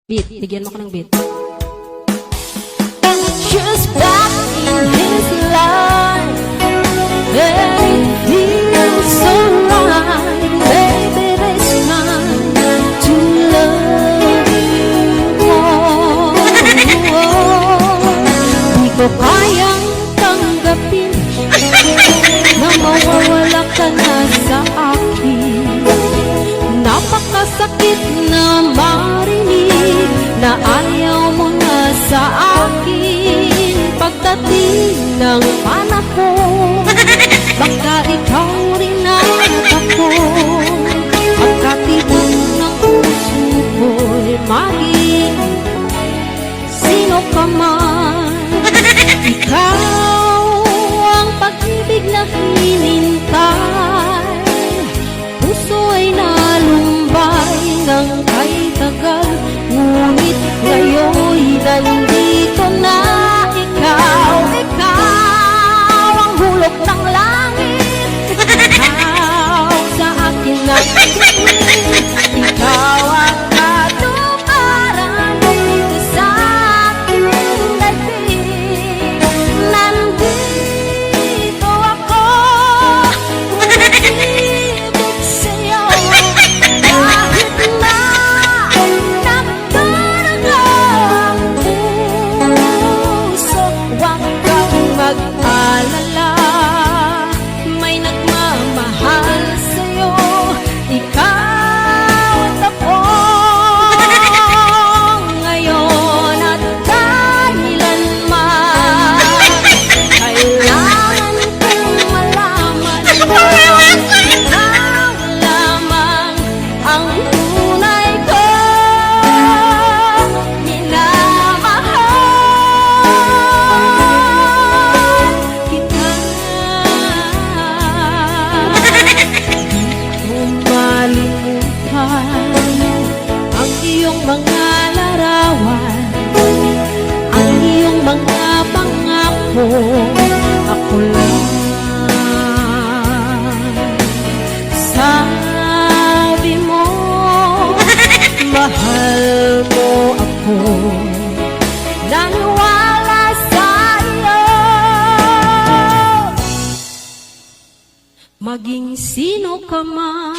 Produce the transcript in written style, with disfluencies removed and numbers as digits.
Beat, bigyan mo ko ng beat. Just back in his life, and it feels so right. Baby, there's time to love you more. Di ko kayang tanggapin na mawawala ka na sa akin. Napakasakit na marinig na ayaw mo na sa akin. Pagdating ng panahon, baka ikaw rin at ako. Pagkatibok ng puso ko'y maging sino ka man. Ikaw ang pag-ibig na hinintay. Puso ay nalumbay ng kay tagal, ngunit ngayon'y nandito na ikaw. Ikaw ang hulog ng langit, ikaw sa akin nagtitingin. Ikaw ang katuparan dito sa aking daigdig. Nandito ako, umibig sa'yo. Kahit na nagtaraga ang puso, huwag kang mag-alala. May nagmamahal sa'yo, ikaw at ako. Ngayon at kailanman, kailangan kong malaman mo, ikaw lamang ang tunay kong minamahal. Kita di ko malimutan ang iyong mga larawan, ang iyong mga pangako. Ako lang sabi mo, mahal mo ako. Naniwala sa'yo, maging sino ka man.